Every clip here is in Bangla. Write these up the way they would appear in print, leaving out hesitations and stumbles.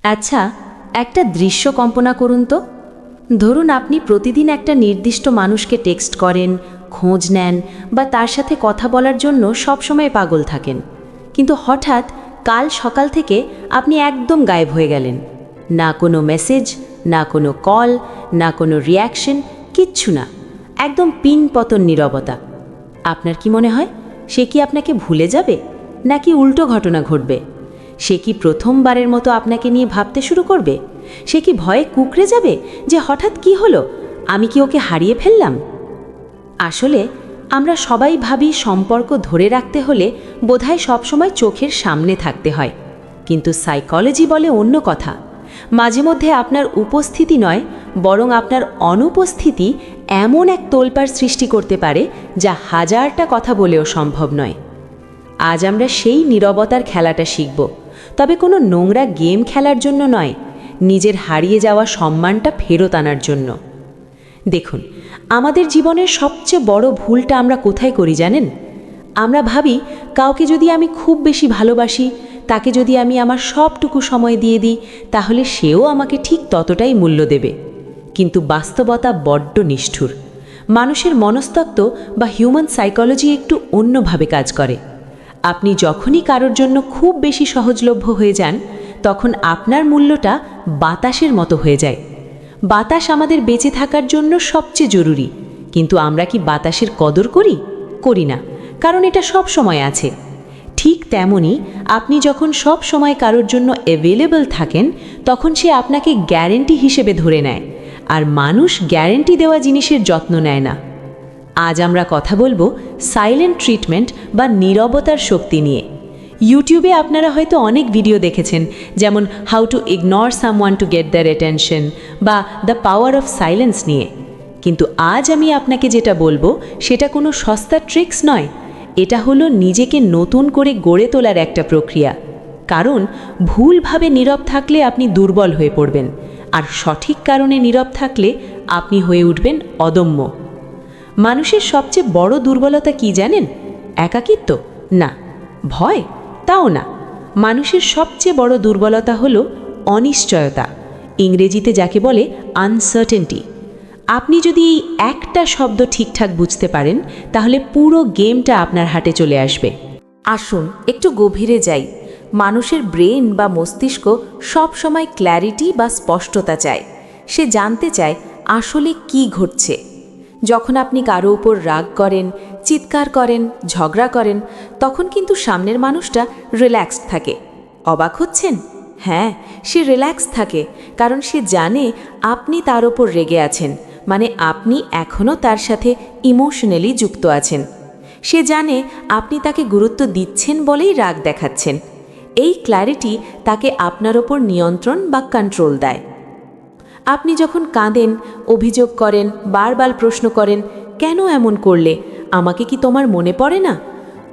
আচ্ছা, একটা দৃশ্য কল্পনা করুন তো। ধরুন আপনি প্রতিদিন একটা নির্দিষ্ট মানুষকে টেক্সট করেন, খোঁজ নেন বা তার সাথে কথা বলার জন্য সবসময় পাগল থাকেন, কিন্তু হঠাৎ কাল সকাল থেকে আপনি একদম গায়েব হয়ে গেলেন। না কোনো মেসেজ, না কোনো কল, না কোনো রিয়াকশন, কিচ্ছু না, একদম পিনপতন নীরবতা। আপনার কি মনে হয় সে কি আপনাকে ভুলে যাবে, নাকি উল্টো ঘটনা ঘটবে? সে কি প্রথমবারের মতো আপনাকে নিয়ে ভাবতে শুরু করবে? সে কি ভয়ে কুঁকড়ে যাবে যে হঠাৎ কি হলো, আমি কি ওকে হারিয়ে ফেললাম? আসলে আমরা সবাই ভাবি সম্পর্ক ধরে রাখতে হলে বোধহয় সবসময় চোখের সামনে থাকতে হয়, কিন্তু সাইকোলজি বলে অন্য কথা। মাঝে মধ্যে আপনার উপস্থিতি নয়, বরং আপনার অনুপস্থিতি এমন এক তোলপাড় সৃষ্টি করতে পারে যা হাজারটা কথা বলেও সম্ভব নয়। আজ আমরা সেই নীরবতার খেলাটা শিখব, তবে কোনো নোংরা গেম খেলার জন্য নয়, নিজের হারিয়ে যাওয়া সম্মানটা ফেরত আনার জন্য। দেখুন, আমাদের জীবনের সবচেয়ে বড় ভুলটা আমরা কোথায় করি জানেন? আমরা ভাবি কাউকে যদি আমি খুব বেশি ভালোবাসি, তাকে যদি আমি আমার সবটুকু সময় দিয়ে দিই, তাহলে সেও আমাকে ঠিক ততটাই মূল্য দেবে। কিন্তু বাস্তবতা বড্ড নিষ্ঠুর। মানুষের মনস্তত্ত্ব বা হিউম্যান সাইকোলজি একটু অন্যভাবে কাজ করে। আপনি যখনই কারোর জন্য খুব বেশি সহজলভ্য হয়ে যান, তখন আপনার মূল্যটা বাতাসের মতো হয়ে যায়। বাতাস আমাদের বেঁচে থাকার জন্য সবচেয়ে জরুরি, কিন্তু আমরা কি বাতাসের কদর করি? করি না, কারণ এটা সব সময় আছে। ঠিক তেমনি আপনি যখন সব সময় কারোর জন্য অ্যাভেলেবল থাকেন, তখন সে আপনাকে গ্যারেন্টি হিসেবে ধরে নেয়, আর মানুষ গ্যারেন্টি দেওয়া জিনিসের যত্ন নেয় না। আজ আমরা কথা বলবো সাইলেন্ট ট্রিটমেন্ট বা নীরবতার শক্তি নিয়ে। ইউটিউবে আপনারা হয়তো অনেক ভিডিও দেখেছেন, যেমন how to ignore someone to get their attention বা দ্য পাওয়ার অফ সাইলেন্স নিয়ে। কিন্তু আজ আমি আপনাকে যেটা বলবো সেটা কোনো সস্তা ট্রিক্স নয়, এটা হলো নিজেকে নতুন করে গড়ে তোলার একটা প্রক্রিয়া। কারণ ভুলভাবে নীরব থাকলে আপনি দুর্বল হয়ে পড়বেন, আর সঠিক কারণে নীরব থাকলে আপনি হয়ে উঠবেন অদম্য। মানুষের সবচেয়ে বড় দুর্বলতা কি জানেন? একাকিত্ব? না। ভয়? তাও না। মানুষের সবচেয়ে বড় দুর্বলতা হলো অনিশ্চয়তা, ইংরেজিতে যাকে বলে আনসার্টেনটি। আপনি যদি এই একটা শব্দ ঠিকঠাক বুঝতে পারেন, তাহলে পুরো গেমটা আপনার হাতে চলে আসবে। আসুন একটু গভীরে যাই। মানুষের ব্রেন বা মস্তিষ্ক সব সময় ক্ল্যারিটি বা স্পষ্টতা চায়। সে জানতে চায় আসলে কি ঘটছে। যখন আপনি কারো উপর রাগ করেন, চিৎকার করেন, ঝগড়া করেন, তখন কিন্তু সামনের মানুষটা রিল্যাক্সড থাকে। অবাক হচ্ছেন? হ্যাঁ, সে রিল্যাক্স থাকে, কারণ সে জানে আপনি তার ওপর রেগে আছেন, মানে আপনি এখনও তার সাথে ইমোশনালি যুক্ত আছেন। সে জানে আপনি তাকে গুরুত্ব দিচ্ছেন বলেই রাগ দেখাচ্ছেন। এই ক্ল্যারিটি তাকে আপনার ওপর নিয়ন্ত্রণ বা কন্ট্রোল দেয়। আপনি যখন কাঁদেন, অভিযোগ করেন, বারবার প্রশ্ন করেন, কেন এমন করলে, আমাকে কি তোমার মনে পড়ে না,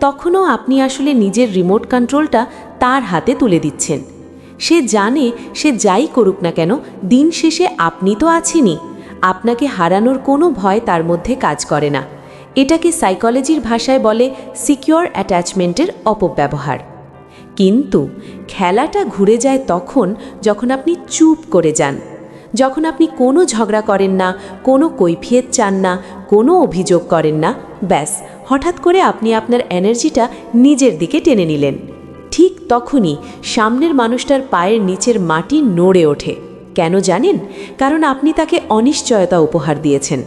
তখনও আপনি আসলে নিজের রিমোট কন্ট্রোলটা তার হাতে তুলে দিচ্ছেন। সে জানে সে যাই করুক না কেন, দিন শেষে আপনি তো আছেনই। আপনাকে হারানোর কোনো ভয় তার মধ্যে কাজ করে না। এটাকে সাইকোলজির ভাষায় বলে সিকিউর অ্যাটাচমেন্টের অপব্যবহার। কিন্তু খেলাটা ঘুরে যায় তখন যখন আপনি চুপ করে যান, যখন আপনি কোনো ঝগড়া করেন না, কোনো কৈফিয়ত চান না, কোনো অভিযোগ করেন না, ব্যাস হঠাৎ করে আপনি আপনার এনার্জিটা নিজের দিকে টেনে নিলেন। ঠিক তখনই সামনের মানুষটার পায়ের নিচের মাটি নড়ে ওঠে। কেন জানেন? কারণ আপনি তাকে অনিশ্চয়তা উপহার দিয়েছেন।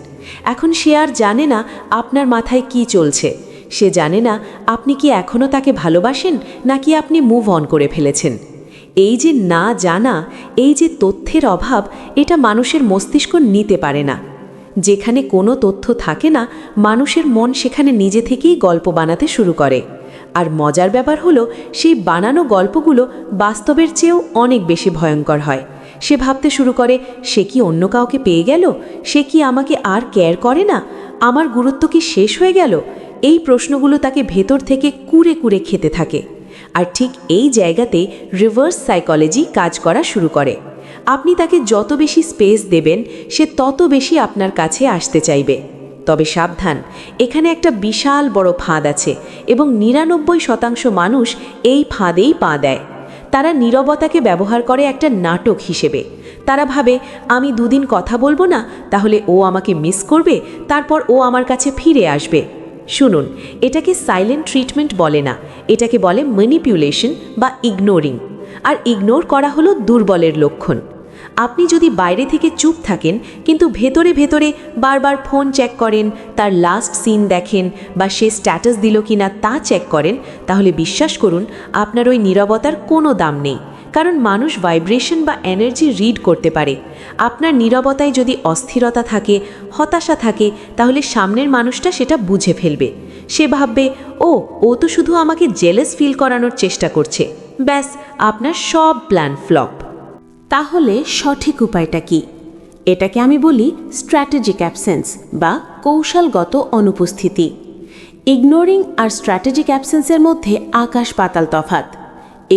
এখন সে আর জানে না আপনার মাথায় কি চলছে। সে জানে না আপনি কি এখনও তাকে ভালোবাসেন, নাকি আপনি মুভ অন করে ফেলেছেন। এই যে না জানা, এই যে তথ্যের অভাব, এটা মানুষের মস্তিষ্ক নিতে পারে না। যেখানে কোনো তথ্য থাকে না, মানুষের মন সেখানে নিজে থেকেই গল্প বানাতে শুরু করে। আর মজার ব্যাপার হলো, সেই বানানো গল্পগুলো বাস্তবের চেয়েও অনেক বেশি ভয়ঙ্কর হয়। সে ভাবতে শুরু করে, সে কি অন্য কাউকে পেয়ে গেল? সে কি আমাকে আর কেয়ার করে না? আমার গুরুত্ব কি শেষ হয়ে গেল? এই প্রশ্নগুলো তাকে ভেতর থেকে কুরে কুরে খেতে থাকে। আর ঠিক এই জায়গাতে রিভার্স সাইকোলজি কাজ করা শুরু করে। আপনি তাকে যত বেশি স্পেস দেবেন, সে তত বেশি আপনার কাছে আসতে চাইবে। তবে সাবধান, এখানে একটা বিশাল বড় ফাঁদ আছে, এবং ৯৯% মানুষ এই ফাঁদেই পা দেয়। তারা নীরবতাকে ব্যবহার করে একটা নাটক হিসেবে। তারা ভাবে আমি 2 দিন কথা বলবো না, তাহলে ও আমাকে মিস করবে, তারপর ও আমার কাছে ফিরে আসবে। শুনুন, এটাকে সাইলেন্ট ট্রিটমেন্ট বলে না, এটাকে বলে ম্যানিপুলেশন বা ইগনোরিং। আর ইগনোর করা হলো দুর্বলের লক্ষণ। আপনি যদি বাইরে থেকে চুপ থাকেন কিন্তু ভেতরে ভেতরে বারবার ফোন চেক করেন, তার লাস্ট সিন দেখেন বা সে স্ট্যাটাস দিল কিনা তা চেক করেন, তাহলে বিশ্বাস করুন আপনার ওই নীরবতার কোনো দাম নেই। কারণ মানুষ ভাইব্রেশন বা এনার্জি রিড করতে পারে। আপনার নীরবতায় যদি অস্থিরতা থাকে, হতাশা থাকে, তাহলে সামনের মানুষটা সেটা বুঝে ফেলবে। সে ভাববে, ও তো শুধু আমাকে জেলাস ফিল করানোর চেষ্টা করছে। ব্যাস, আপনার সব প্ল্যান ফ্লপ। তাহলে সঠিক উপায়টা কি? এটাকে আমি বলি স্ট্র্যাটেজিক অ্যাবসেন্স বা কৌশলগত অনুপস্থিতি। ইগনোরিং আর স্ট্র্যাটেজিক অ্যাবসেন্সের মধ্যে আকাশ পাতাল তফাৎ।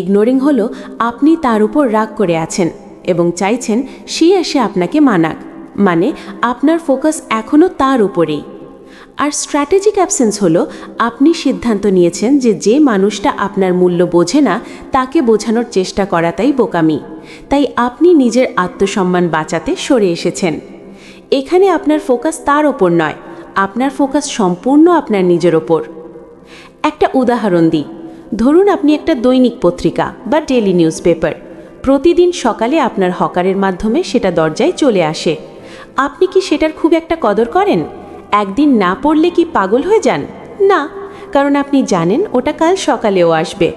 ইগনোরিং হলো আপনি তার উপর রাগ করে আছেন এবং চাইছেন সে এসে আপনাকে মানাক, মানে আপনার ফোকাস এখনও তার উপরেই। আর স্ট্র্যাটেজিক অ্যাবসেন্স হলো আপনি সিদ্ধান্ত নিয়েছেন যে মানুষটা আপনার মূল্য বোঝে না তাকে বোঝানোর চেষ্টা করাটাই বোকামি। তাই আপনি নিজের আত্মসম্মান বাঁচাতে সরে এসেছেন। এখানে আপনার ফোকাস তার ওপর নয়, আপনার ফোকাস সম্পূর্ণ আপনার নিজের ওপর। একটা উদাহরণ দিই। ধরুন আপনি একটা দৈনিক পত্রিকা বা ডেইলি নিউজ পেপার। প্রতিদিন সকালে আপনার হকারের মাধ্যমে সেটা দরজায় চলে আসে। আপনি কি সেটার খুব একটা কদর করেন? একদিন না পড়লে কি পাগল হয়ে যান? না, কারণ আপনি জানেন ওটা কাল সকালেও আসবে।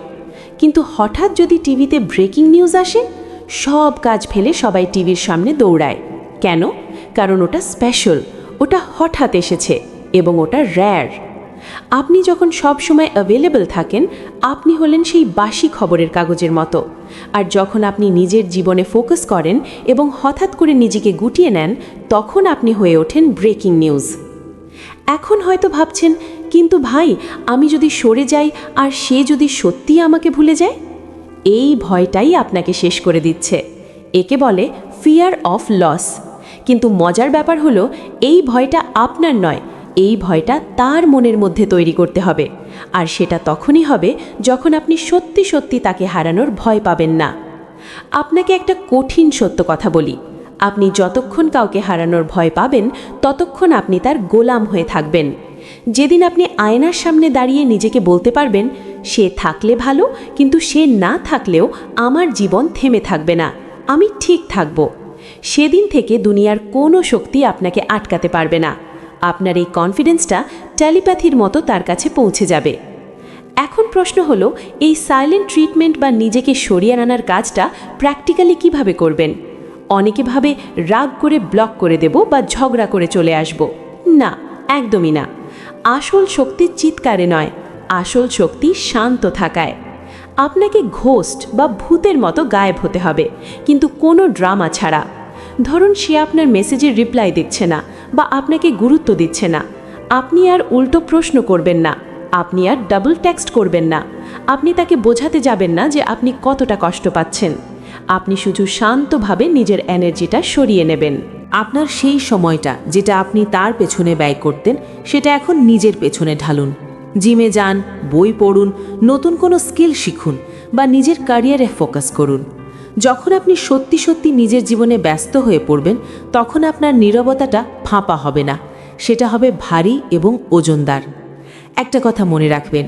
কিন্তু হঠাৎ যদি টিভিতে ব্রেকিং নিউজ আসে, সব কাজ ফেলে সবাই টিভির সামনে দৌড়ায়। কেন? কারণ ওটা স্পেশাল, ওটা হঠাৎ এসেছে এবং ওটা রেয়ার। আপনি যখন সব সময় অ্যাভেলেবল থাকেন, আপনি হলেন সেই বাসি খবরের কাগজের মতো। আর যখন আপনি নিজের জীবনে ফোকাস করেন এবং হঠাৎ করে নিজেকে গুটিয়ে নেন, তখন আপনি হয়ে ওঠেন ব্রেকিং নিউজ। এখন হয়তো ভাবছেন, কিন্তু ভাই, আমি যদি সরে যাই আর সে যদি সত্যিই আমাকে ভুলে যায়? এই ভয়টাই আপনাকে শেষ করে দিচ্ছে। একে বলে ফিয়ার অফ লস। কিন্তু মজার ব্যাপার হলো, এই ভয়টা আপনার নয়, এই ভয়টা তার মনের মধ্যে তৈরি করতে হবে। আর সেটা তখনই হবে যখন আপনি সত্যি সত্যি তাকে হারানোর ভয় পাবেন না। আপনাকে একটা কঠিন সত্য কথা বলি, আপনি যতক্ষণ কাউকে হারানোর ভয় পাবেন, ততক্ষণ আপনি তার গোলাম হয়ে থাকবেন। যেদিন আপনি আয়নার সামনে দাঁড়িয়ে নিজেকে বলতে পারবেন, সে থাকলে ভালো, কিন্তু সে না থাকলেও আমার জীবন থেমে থাকবে না, আমি ঠিক থাকব, সেদিন থেকে দুনিয়ার কোনো শক্তি আপনাকে আটকাতে পারবে না। আপনার এই কনফিডেন্সটা টেলিপ্যাথির মতো তার কাছে পৌঁছে যাবে। এখন প্রশ্ন হলো, এই সাইলেন্ট ট্রিটমেন্ট বা নিজেকে সরিয়ে আনার কাজটা প্র্যাকটিক্যালি কিভাবে করবেন? অনেকে ভাবে রাগ করে ব্লক করে দেব বা ঝগড়া করে চলে আসব। না, একদমই না। আসল শক্তি চিৎকারে নয়, আসল শক্তি শান্ত থাকায়। আপনাকে ঘোস্ট বা ভূতের মতো গায়েব হতে হবে, কিন্তু কোনো ড্রামা ছাড়া। ধরুন সে আপনার মেসেজের রিপ্লাই দিচ্ছে না বা আপনাকে গুরুত্ব দিচ্ছে না, আপনি আর উল্টো প্রশ্ন করবেন না, আপনি আর ডাবল টেক্সট করবেন না, আপনি তাকে বোঝাতে যাবেন না যে আপনি কতটা কষ্ট পাচ্ছেন। আপনি শুধু শান্তভাবে নিজের এনার্জিটা সরিয়ে নেবেন। আপনার সেই সময়টা যেটা আপনি তার পেছনে ব্যয় করতেন, সেটা এখন নিজের পেছনে ঢালুন। জিমে যান, বই পড়ুন, নতুন কোনো স্কিল শিখুন বা নিজের ক্যারিয়ারে ফোকাস করুন। যখন আপনি সত্যি সত্যি নিজের জীবনে ব্যস্ত হয়ে পড়বেন, তখন আপনার নীরবতাটা ফাঁপা হবে না, সেটা হবে ভারী এবং ওজনদার। একটা কথা মনে রাখবেন,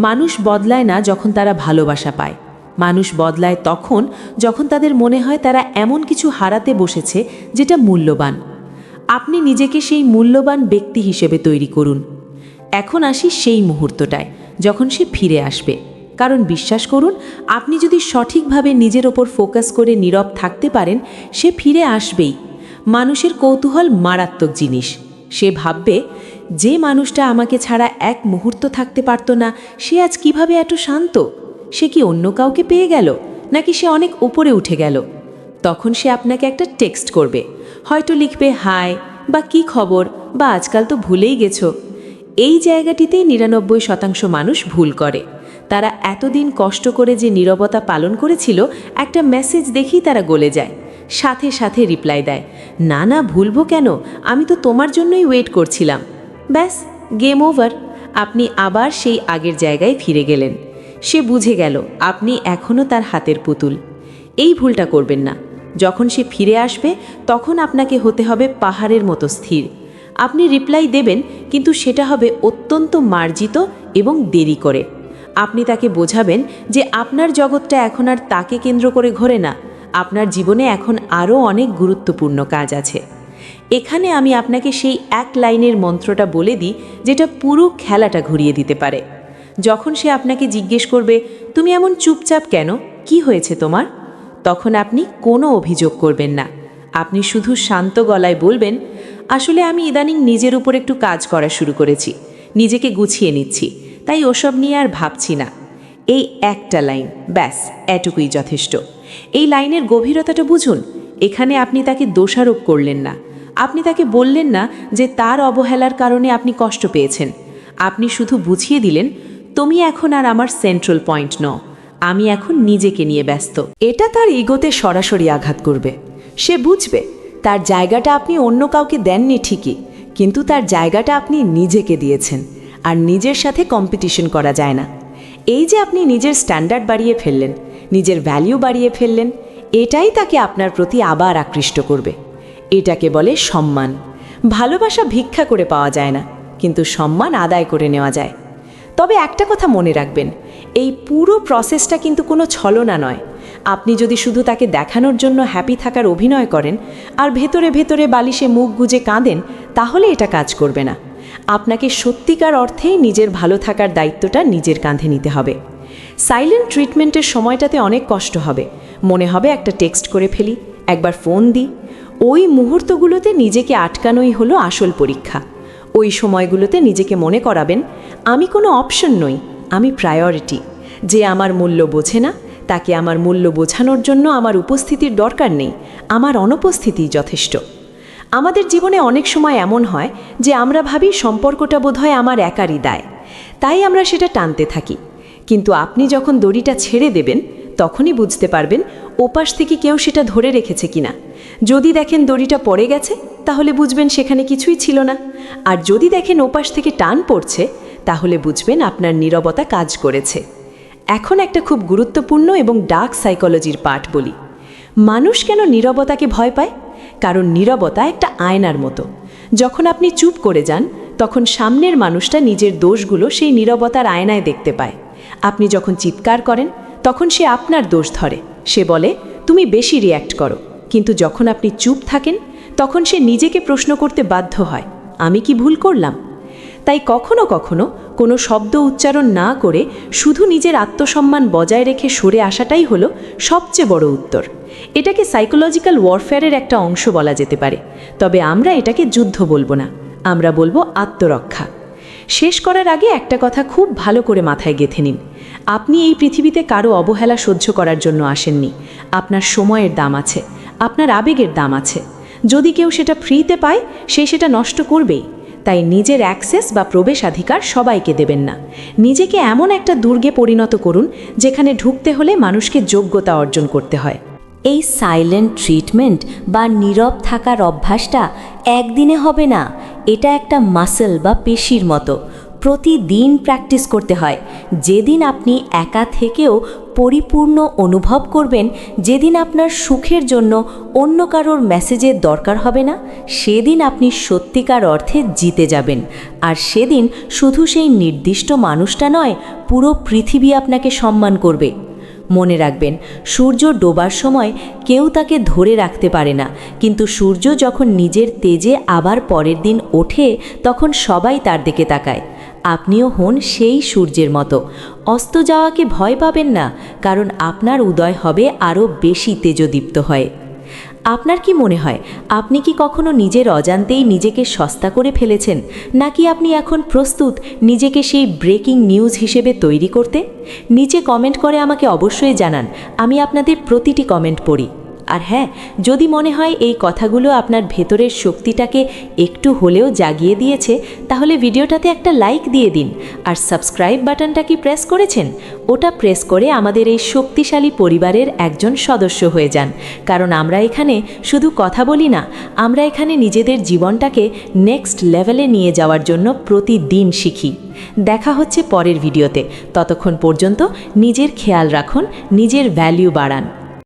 মানুষ বদলায় না যখন তারা ভালোবাসা পায়, মানুষ বদলায় তখন যখন তাদের মনে হয় তারা এমন কিছু হারাতে বসেছে যেটা মূল্যবান। আপনি নিজেকে সেই মূল্যবান ব্যক্তি হিসেবে তৈরি করুন। এখন আসি সেই মুহূর্তটায় যখন সে ফিরে আসবে। কারণ বিশ্বাস করুন, আপনি যদি সঠিকভাবে নিজের ওপর ফোকাস করে নীরব থাকতে পারেন, সে ফিরে আসবেই। মানুষের কৌতূহল মারাত্মক জিনিস। সে ভাববে, যে মানুষটা আমাকে ছাড়া এক মুহূর্ত থাকতে পারত না, সে আজ কিভাবে এত শান্ত? সে কি অন্য কাউকে পেয়ে গেল, নাকি সে অনেক উপরে উঠে গেল? তখন সে আপনাকে একটা টেক্সট করবে, হয়তো লিখবে হাই বা কি খবর বা আজকাল তো ভুলেই গেছো। এই জায়গাটিতেই 99% মানুষ ভুল করে। তারা এতদিন কষ্ট করে যে নীরবতা পালন করেছিল, একটা মেসেজ দেখেই তারা গলে যায়, সাথে সাথে রিপ্লাই দেয়, না না ভুলবো কেন, আমি তো তোমার জন্যই ওয়েট করছিলাম। ব্যাস, গেম ওভার। আপনি আবার সেই আগের জায়গায় ফিরে গেলেন। সে বুঝে গেল আপনি এখনও তার হাতের পুতুল। এই ভুলটা করবেন না। যখন সে ফিরে আসবে তখন আপনাকে হতে হবে পাহাড়ের মতো স্থির। আপনি রিপ্লাই দেবেন, কিন্তু সেটা হবে অত্যন্ত মার্জিত এবং দেরি করে। আপনি তাকে বোঝাবেন যে আপনার জগৎটা এখন আর তাকে কেন্দ্র করে ঘোরে না, আপনার জীবনে এখন আরও অনেক গুরুত্বপূর্ণ কাজ আছে। এখানে আমি আপনাকে সেই এক লাইনের মন্ত্রটা বলে দিই যেটা পুরো খেলাটা ঘুরিয়ে দিতে পারে। যখন সে আপনাকে জিজ্ঞেস করবে, তুমি এমন চুপচাপ কেন, কি হয়েছে তোমার, তখন আপনি কোনো অভিযোগ করবেন না। আপনি শুধু শান্ত গলায় বলবেন, আসলে আমি ইদানিং নিজের উপর একটু কাজ করা শুরু করেছি, নিজেকে গুছিয়ে নিচ্ছি, তাই ওসব নিয়ে আর ভাবছি না। এই একটা লাইন, ব্যাস এটুকুই যথেষ্ট। এই লাইনের গভীরতাটা বুঝুন। এখানে আপনি তাকে দোষারোপ করলেন না, আপনি তাকে বললেন না যে তার অবহেলার কারণে আপনি কষ্ট পেয়েছেন। আপনি শুধু বুঝিয়ে দিলেন, তুমি এখন আর আমার সেন্ট্রাল পয়েন্ট নও, আমি এখন নিজেকে নিয়ে ব্যস্ত। এটা তার ইগোতে সরাসরি আঘাত করবে। সে বুঝবে তার জায়গাটা আপনি অন্য কাউকে দেননি ঠিকই, কিন্তু তার জায়গাটা আপনি নিজেকে দিয়েছেন, আর নিজের সাথে কম্পিটিশন করা যায় না। এই যে আপনি নিজের স্ট্যান্ডার্ড বাড়িয়ে ফেললেন, নিজের ভ্যালিউ বাড়িয়ে ফেললেন, এটাই তাকে আপনার প্রতি আবার আকৃষ্ট করবে। এটাকে বলে সম্মান। ভালোবাসা ভিক্ষা করে পাওয়া যায় না, কিন্তু সম্মান আদায় করে নেওয়া যায়। তবে একটা কথা মনে রাখবেন, এই পুরো প্রসেসটা কিন্তু কোনো ছলনা নয়। আপনি যদি শুধু তাকে দেখানোর জন্য হ্যাপি থাকার অভিনয় করেন আর ভেতরে ভেতরে বালিশে মুখ গুজে কাঁদেন, তাহলে এটা কাজ করবে না। আপনাকে সত্যিকার অর্থেই নিজের ভালো থাকার দায়িত্বটা নিজের কাঁধে নিতে হবে। সাইলেন্ট ট্রিটমেন্টের সময়টাতে অনেক কষ্ট হবে, মনে হবে একটা টেক্সট করে ফেলি, একবার ফোন দিই। ওই মুহূর্তগুলোতে নিজেকে আটকানোই হলো আসল পরীক্ষা। ওই সময়গুলোতে নিজেকে মনে করাবেন, আমি কোনো অপশন নই, আমি প্রায়োরিটি। যে আমার মূল্য বোঝে না, তাকে আমার মূল্য বোঝানোর জন্য আমার উপস্থিতির দরকার নেই, আমার অনুপস্থিতিই যথেষ্ট। আমাদের জীবনে অনেক সময় এমন হয় যে আমরা ভাবি সম্পর্কটা বোধহয় আমার একারই দায়, তাই আমরা সেটা টানতে থাকি। কিন্তু আপনি যখন দড়িটা ছেড়ে দেবেন, তখনই বুঝতে পারবেন ওপাশ থেকে কেউ সেটা ধরে রেখেছে কিনা। যদি দেখেন দড়িটা পড়ে গেছে, তাহলে বুঝবেন সেখানে কিছুই ছিল না। আর যদি দেখেন ওপাশ থেকে টান পড়ছে, তাহলে বুঝবেন আপনার নীরবতা কাজ করেছে। এখন একটা খুব গুরুত্বপূর্ণ এবং ডার্ক সাইকোলজির পাঠ বলি। মানুষ কেন নীরবতাকে ভয় পায়? কারণ নীরবতা একটা আয়নার মতো। যখন আপনি চুপ করে যান, তখন সামনের মানুষটা নিজের দোষগুলো সেই নীরবতার আয়নায় দেখতে পায়। আপনি যখন চিৎকার করেন, তখন সে আপনার দোষ ধরে, সে বলে তুমি বেশি রিয়্যাক্ট করো। কিন্তু যখন আপনি চুপ থাকেন, তখন সে নিজেকে প্রশ্ন করতে বাধ্য হয়, আমি কি ভুল করলাম? তাই কখনো কখনো কোনো শব্দ উচ্চারণ না করে শুধু নিজের আত্মসম্মান বজায় রেখে সরে আসাটাই হলো সবচেয়ে বড় উত্তর। এটাকে সাইকোলজিক্যাল ওয়ারফেয়ারের একটা অংশ বলা যেতে পারে। তবে আমরা এটাকে যুদ্ধ বলবো না, আমরা বলবো আত্মরক্ষা। শেষ করার আগে একটা কথা খুব ভালো করে মাথায় গেঁথে নিন। আপনি এই পৃথিবীতে কারো অবহেলা সহ্য করার জন্য আসেননি। আপনার সময়ের দাম আছে, আপনার আবেগের দাম আছে। যদি কেউ সেটা ফ্রিতে পায়, সে সেটা নষ্ট করবেই। তাই নিজের অ্যাক্সেস বা প্রবেশাধিকার সবাইকে দেবেন না। নিজেকে এমন একটা দুর্গে পরিণত করুন যেখানে ঢুকতে হলে মানুষকে যোগ্যতা অর্জন করতে হয়। এই সাইলেন্ট ট্রিটমেন্ট বা নীরব থাকার অভ্যাসটা একদিনে হবে না। এটা একটা মাসল বা পেশির মতো, প্রতিদিন প্র্যাকটিস করতে হয়। যেদিন আপনি একা থেকেও পরিপূর্ণ অনুভব করবেন, যেদিন আপনার সুখের জন্য অন্য কারোর মেসেজের দরকার হবে না, সেদিন আপনি সত্যিকার অর্থে জিতে যাবেন। আর সেদিন শুধু সেই নির্দিষ্ট মানুষটা নয়, পুরো পৃথিবী আপনাকে সম্মান করবে। মনে রাখবেন, সূর্য ডোবার সময় কেউ তাকে ধরে রাখতে পারে না, কিন্তু সূর্য যখন নিজের তেজে আবার পরের দিন ওঠে, তখন সবাই তার দিকে তাকায়। আপনিও হন সেই সূর্যের মতো। অস্ত যাওয়াকে ভয় পাবেন না, কারণ আপনার উদয় হবে আরও বেশি তেজদীপ্ত হয়। আপনার কি মনে হয়, আপনি কি কখনো নিজের অজান্তেই নিজেকে সস্তা করে ফেলেছেন, নাকি আপনি এখন প্রস্তুত নিজেকে সেই ব্রেকিং নিউজ হিসেবে তৈরি করতে? নিচে কমেন্ট করে আমাকে অবশ্যই জানান, আমি আপনাদের প্রতিটি কমেন্ট পড়ি। আর হ্যাঁ, যদি মনে হয় এই কথাগুলো আপনার ভেতরের শক্তিটাকে একটু হলেও জাগিয়ে দিয়েছে, তাহলে ভিডিওটাতে একটা লাইক দিয়ে দিন। আর সাবস্ক্রাইব বাটনটা কি প্রেস করেছেন? ওটা প্রেস করে আমাদের এই শক্তিশালী পরিবারের একজন সদস্য হয়ে যান। কারণ আমরা এখানে শুধু কথা বলি না, আমরা এখানে নিজেদের জীবনটাকে নেক্সট লেভেলে নিয়ে যাওয়ার জন্য প্রতিদিন শিখি। দেখা হচ্ছে পরের ভিডিওতে। ততক্ষণ পর্যন্ত নিজের খেয়াল রাখুন, নিজের ভ্যালু বাড়ান।